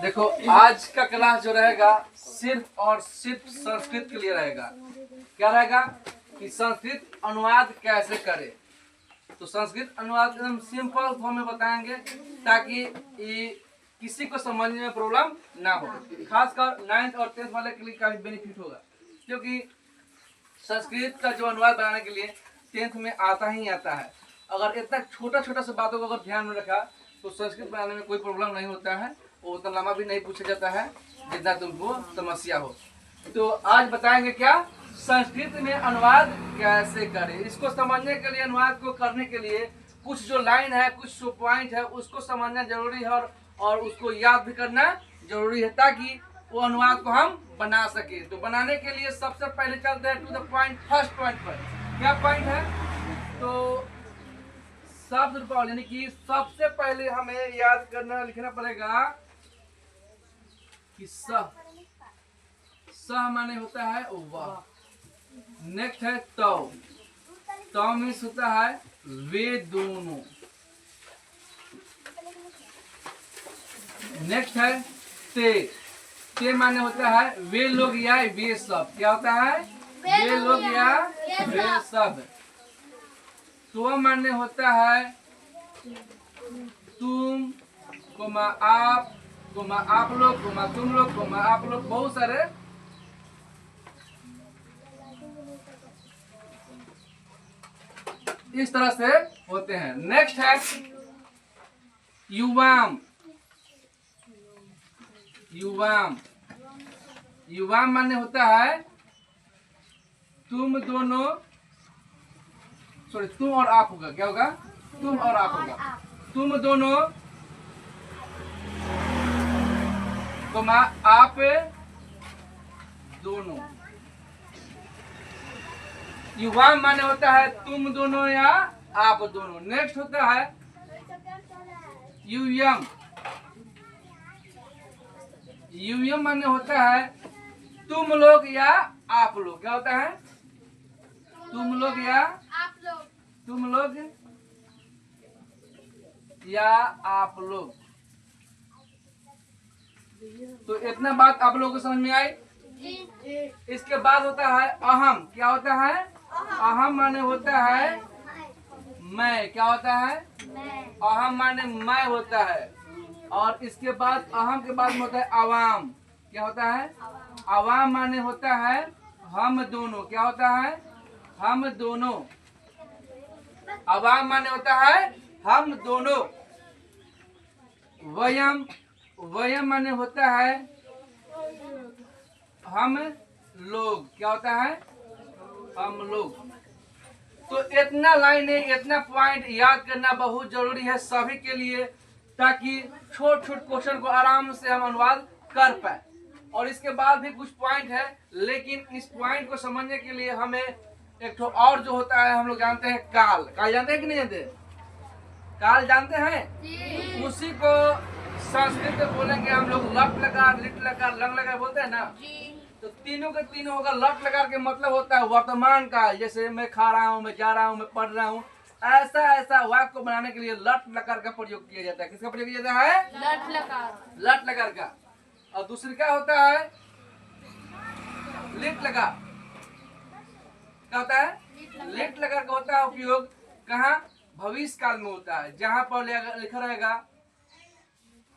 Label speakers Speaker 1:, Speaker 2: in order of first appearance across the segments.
Speaker 1: देखो आज का क्लास जो रहेगा सिर्फ और सिर्फ संस्कृत के लिए रहेगा। क्या रहेगा कि संस्कृत अनुवाद कैसे करें। तो संस्कृत अनुवाद एकदम सिंपल फॉर्म में बताएंगे ताकि किसी को समझने में प्रॉब्लम ना हो। खासकर 9th और 10th वाले के लिए काफी बेनिफिट होगा, क्योंकि संस्कृत का जो अनुवाद बनाने के लिए 10th में आता ही आता है। अगर इतना छोटा छोटा सा बातों को अगर ध्यान में रखा तो संस्कृत बनाने में कोई प्रॉब्लम नहीं होता है, वो उतना लंबा भी नहीं पूछा जाता है जितना तुमको समस्या हो। तो आज बताएंगे क्या संस्कृत में अनुवाद कैसे करें। इसको समझने के लिए, अनुवाद को करने के लिए कुछ जो लाइन है, कुछ जो पॉइंट है, उसको समझना जरूरी है और उसको याद भी करना जरूरी है ताकि वो अनुवाद को हम बना सके। तो बनाने के लिए सबसे पहले चलते हैं to the point, first point पर। क्या पॉइंट है? तो शब्द रूपावली, यानी कि सबसे पहले हमें याद करना, लिखना पड़ेगा कि स माने होता है वह। नेक्स्ट है तो मीन्स होता है वे दोनों। नेक्स्ट है ते माने होता है वे लोग या वे सब। क्या होता है? वे लोग या वे सब। तो माने होता है तुम कोमा आप कोमा आप लोग कोमा तुम लोग कोमा आप लोग, बहुत सारे इस तरह से होते हैं। नेक्स्ट है युवाम। युवाम माने होता है तुम दोनों, सॉरी तुम और आप होगा। क्या होगा? तुम और आप होगा। तुम दोनों कोमा आप दोनों। युवाम माने होता है तुम दोनों या आप दोनों। नेक्स्ट होता है युयम। युयम माने होता है तुम लोग या आप लोग। क्या होता है? तुम लोग या आप लोग। तुम लोग या आप लोग। तो इतना बात आप लोगों को समझ में आई? इसके बाद होता है अहम। क्या होता है? अहम माने होता है मैं। क्या होता है? अहम माने मैं होता है। और इसके बाद अहम के बाद में होता है अवाम। क्या होता है? अवाम माने होता है हम दोनों। क्या होता है? हम दोनों। अवाम माने होता है हम दोनों। वयम माने होता है हम लोग। क्या होता है? हम लोग। तो इतना लाइन है, इतना पॉइंट याद करना बहुत जरूरी है सभी के लिए, ताकि छोट छोट क्वेश्चन को आराम से हम अनुवाद कर पाए। और इसके बाद भी कुछ पॉइंट है, लेकिन इस पॉइंट को समझने के लिए हमें एक तो और जो होता है, हम लोग जानते हैं काल। काल जानते हैं कि नहीं जानते? काल जानते हैं? उसी को संस्कृत में बोलेंगे हम लोग लट लकार, लिट लकार, लंग लकार बोलते हैं ना। तो तीनों के तीनों होगा। लट लकार के मतलब होता है वर्तमान काल। जैसे मैं खा रहा हूँ, मैं जा रहा हूँ, मैं पढ़ रहा हूँ, ऐसा वाक्य को बनाने के लिए लट लकार का प्रयोग किया जाता है। किसका प्रयोग किया जाता है? लट लकार। लट लकार का। और दूसरी क्या होता है? लिट लकार। क्या होता है? लिट लकार का होता है उपयोग कहाँ? भविष्य काल में होता है, जहां पर लिखा रहेगा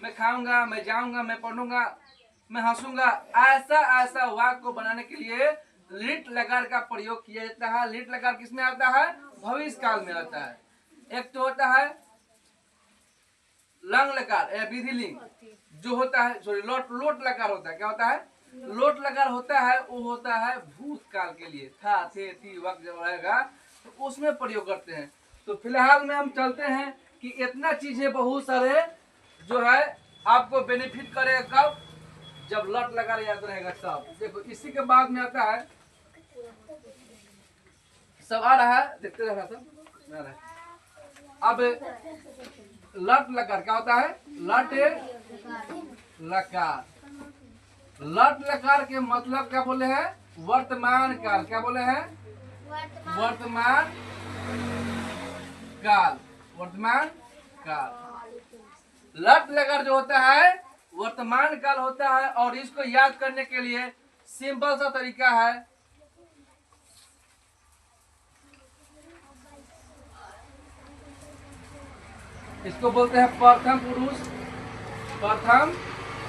Speaker 1: मैं खाऊंगा, मैं जाऊंगा, मैं पढ़ूंगा, मैं हंसूंगा। ऐसा वाक्य को बनाने के लिए लिट लकार का प्रयोग किया जाता है। लिट लकार किसमें आता है? भविष्य काल में आता है। एक तो होता है लंग लकार या विधिलिंग जो होता है, सॉरी लोट लकार होता है। क्या होता है? लोट लकार होता है, वो होता है भूतकाल के लिए। था थे थी वक्त जब रहेगा तो उसमें प्रयोग करते हैं। तो फिलहाल में हम चलते हैं कि इतना चीजें बहुत सारे जो है आपको बेनिफिट करेगा। कब? जब लट लगा याद रहेगा सब। देखो इसी के बाद में आता है, सब आ रहा है, देखते रहा सब आ रहा है। अब लट लकार क्या होता है? लट लकार। लट लकार के मतलब क्या बोले हैं? वर्तमान काल। क्या बोले हैं? वर्तमान काल। वर्तमान काल। लट लकार जो होता है वर्तमान काल होता है, और इसको याद करने के लिए सिंपल सा तरीका है। इसको बोलते हैं प्रथम पुरुष, प्रथम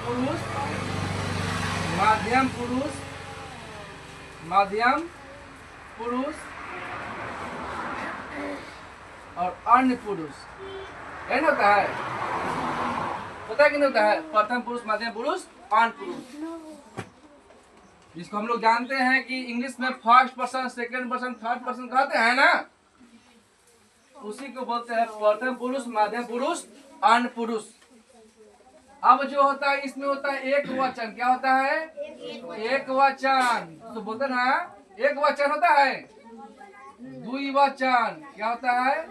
Speaker 1: पुरुष, मध्यम पुरुष, मध्यम पुरुष और अन्य पुरुष। यही होता है, पता है कि नहीं होता है? प्रथम पुरुष, मध्यम पुरुष, अन्य पुरुष, जिसको हम लोग जानते हैं कि इंग्लिश में first person, second person, third person कहते हैं ना, उसी को बोलते हैं प्रथम पुरुष, मध्यम पुरुष, अन्य पुरुष। अब जो होता है इसमें होता है एक वचन। क्या होता है? एक वचन। तो बोलते ना एक वचन होता है, द्विवचन। क्या होता है?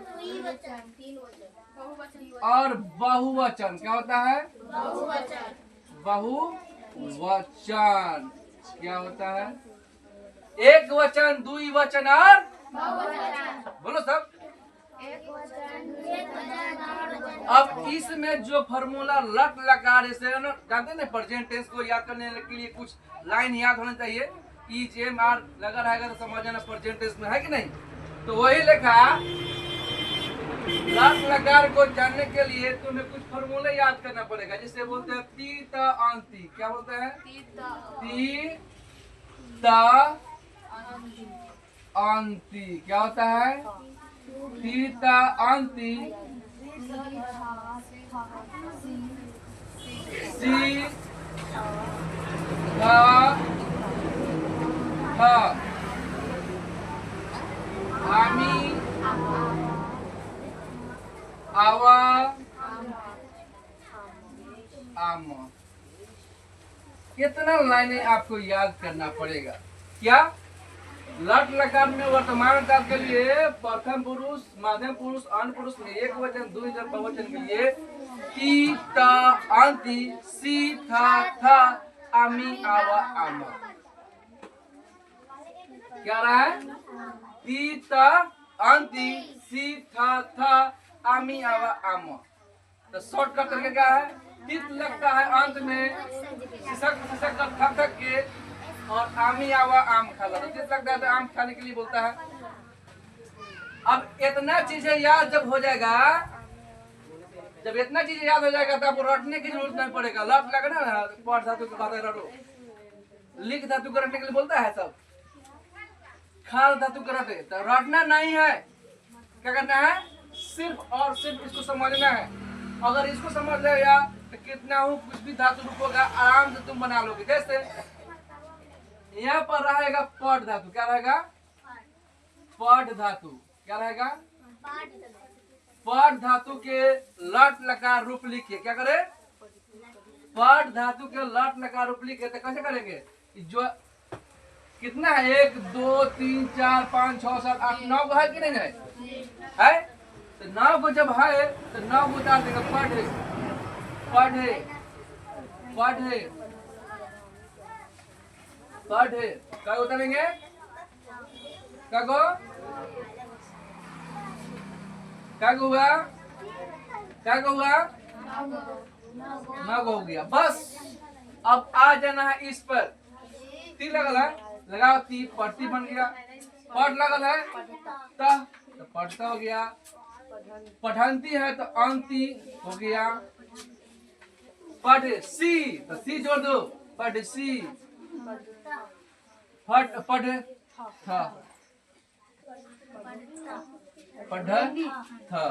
Speaker 1: और बहुवचन। क्या होता है? बहुवचन। क्या होता है? एक वचन, द्विवचन और बोलो सब। अब इसमें जो फॉर्मूला लट लकार से जानते ना, प्रेजेंट टेंस को याद करने के लिए कुछ लाइन याद होना चाहिए। ई जेम आर लगा रहेगा तो समझ जाना प्रेजेंट टेंस में है कि नहीं। तो वही लिखा लट लकार को जानने के लिए तुम्हें कुछ फॉर्मूले याद करना पड़ेगा। जिसे बोलते हैं ती त अंति। क्या बोलते हैं? ती त अंति। क्या होता है? ती त अंति, सी थ आमी आवा आम। कितना लाइनें आपको याद करना पड़ेगा। क्या? लट लकार में वर्तमान काल के लिए प्रथम पुरुष, मध्यम पुरुष, अन्य पुरुष में एक वचन, द्विवचन, बहुवचन के लिए ती त अंति, सी थ आमी आवा आम। क्या रहा है? ती त अंति, सी थ आमी आवा आम। तो शॉर्टकट करके क्या है? तित लगता है अंत में, सिसक थक थक के, और आमी आवा आम खाला। तो तित लगता है तो आम खाने के लिए बोलता है। अब इतना चीजें याद जब हो जाएगा, जब इतना चीजें याद हो जाएगा तो आपको रटने की जरूरत नहीं पड़ेगा। लट लगा ना, पढ़ धातु के बाद रटो, लिख धातु को रटने के लिए बोलता है सब, खाल धातु को रटे। तो रटना नहीं है, क्या करना है? सिर्फ और सिर्फ इसको समझना है। अगर इसको समझ लेगा तो कितना हूँ कुछ भी धातु रूप होगा आराम से तुम बना लोगे। जैसे यहाँ पर रहेगा पट धातु। क्या रहेगा? पट धातु। क्या रहेगा? पट धातु के लट लकार रूप लिखिए। क्या करे? पट धातु के लट लकार रूप लिखिए। तो कैसे करेंगे? जो कितना है? 1 2 3 4 5 6 7 8 9 है कि नहीं है? तो 9 को जब है तो 9 को उतार देगा। पढ़े पढ़े पढ़े पढ़े क्या उतारेंगे? क्या को हुआ? क्या को हुआ? 9 हो गया। बस अब आ जाना है इस पर। ती लगल है, लगाओ ती, पढ़ती बन गया। पढ़ लगल है तो पढ़ता हो गया। पढ़ंती है तो अंति हो गया। पढ़ सी तो सी जोड़ दो, पढ़ सी। पढ़ था, पढ़ था,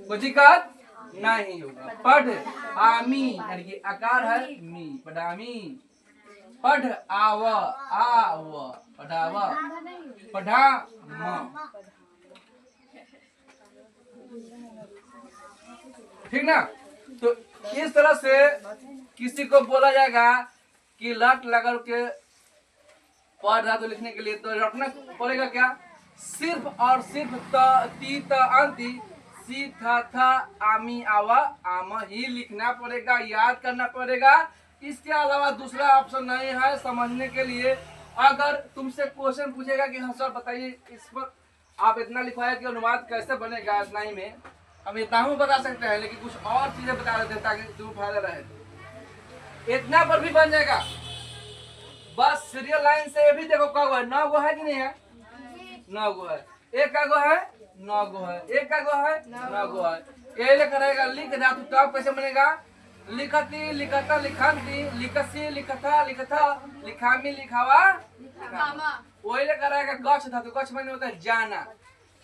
Speaker 1: कोई दिक्कत नहीं होगा। पढ़ आमी, यानी कि आकार है मी, पढ़ामी। पढ़ आव, पढ़ाव, पढ़ा म। ठीक ना? तो इस तरह से किसी को बोला जाएगा कि लट लगा के पढ़ धातु लिखने के लिए तो रटना पड़ेगा क्या? सिर्फ और सिर्फ ती त अंति, सी थ आमी आवा आम ही लिखना पड़ेगा, याद करना पड़ेगा। इसके अलावा दूसरा ऑप्शन नहीं है समझने के लिए। अगर तुमसे क्वेश्चन पूछेगा कि हाँ सर बताइए इस पर आप इतना लिखवाया कि अनुवाद कैसे बनेगा इतना ही में, हम इतना ही बता सकते हैं, लेकिन कुछ और चीजें बता देते हैं ताकि तुम्हें फायदा रहे। इतना पर भी बन जाएगा। बस सीरियल लाइन से भी देखो क्या हुआ है, 9 गो है कि नहीं है? 9 गो है। एक का गो है 9 गो है, एक का गो है 9 गो है। ये लेकर रहेगा लिख धातु तब कैसे बनेगा? लिखती लिखता लिखांती लिखसी लिखता लिखता लिखामी लिखावा वही लेकर रहेगा गच्छ धातु। गच्छ माने होता है जाना।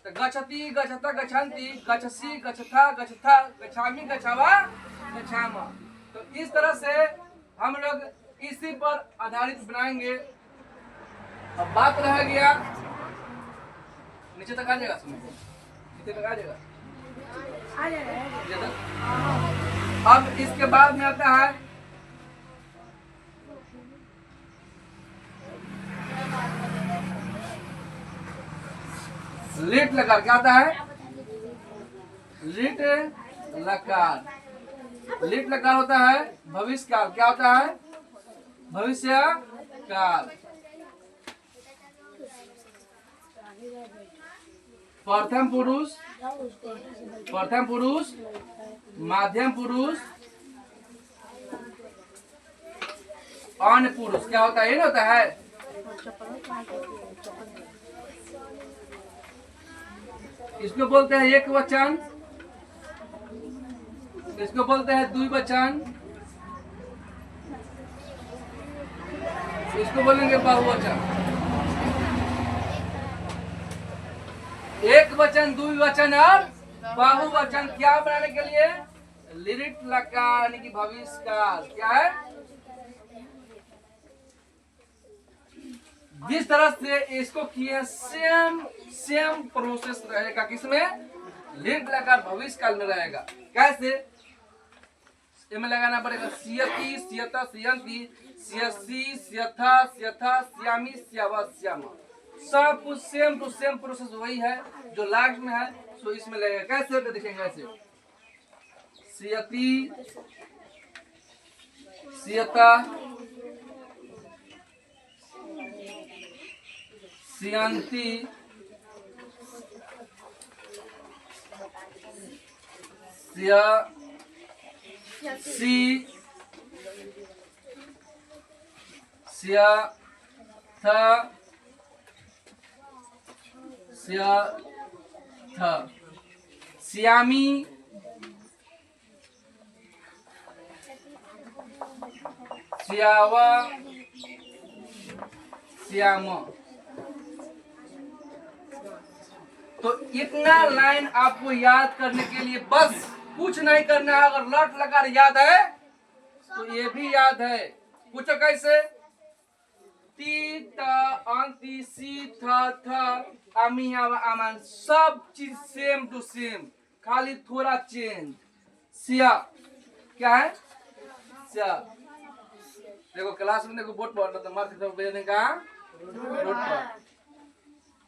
Speaker 1: तो गच्छति गच्छता गच्छन्ति गच्छसी गच्छथा गच्छथा गच्छामी गच्छावा गच्छामा। तो इस तरह से हम लोग इसी पर आधारित बनाएंगे। अब बात रह गया नीचे तक आ जाएगा, नीचे तक आ जाएगा। अब इसके बाद में आता है लिट लकार। क्या आता है? लिट लकार। लिट लकार होता है भविष्य काल। क्या होता है? भविष्य काल। प्रथम पुरुष, प्रथम पुरुष, माध्यम पुरुष, अन्य पुरुष। क्या होता है? ये होता है। इसको बोलते हैं एक वचन, इसको बोलते हैं द्विवचन, इसको बोलेंगे बहुवचन। एक वचन, द्विवचन और बहुवचन क्या बनाने के लिए? लिट लकार यानी कि भविष्य काल। क्या है? जिस तरह से इसको किए सेम प्रोसेस रहेगा। किसमें? लिट लकार भविष्य काल में रहेगा। कैसे? इसमें लगाना पड़ेगा सियति सियता सियंती सियसी सियथा सियथा सियामी सियावा सियामा। सब कुछ सेम टू सेम प्रोसेस वही है जो लास्ट में है, सो इसमें लगेगा। कैसे होता देखेंगे? ऐसे सियति सियता सियंती सियसी सियथा सियामी सियावा सियामा। तो इतना लाइन आपको याद करने के लिए बस कुछ नहीं करना है। अगर लट लकार याद है तो ये भी याद है। पूछो कैसे? ती ता अंति सी था अमी आमान सब चीज सेम टू सेम, खाली थोड़ा चेंज। सिया क्या है? सिया। देखो क्लास में देखो बोर्ड पर तो मार्क तो भेजने का बोर्ड पर।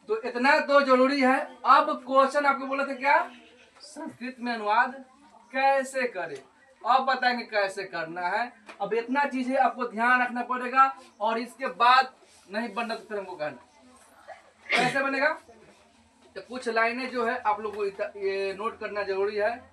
Speaker 1: तो इतना तो जरूरी है। अब क्वेश्चन आपको बोला था क्या? संस्कृत में अनुवाद कैसे करें। अब बताएंगे कैसे करना है। अब इतना चीजें आपको ध्यान रखना पड़ेगा और इसके बाद नहीं बनना तो फिर हमको कहना। कैसे बनेगा? तो कुछ लाइनें जो है आप लोग को ये नोट करना जरूरी है।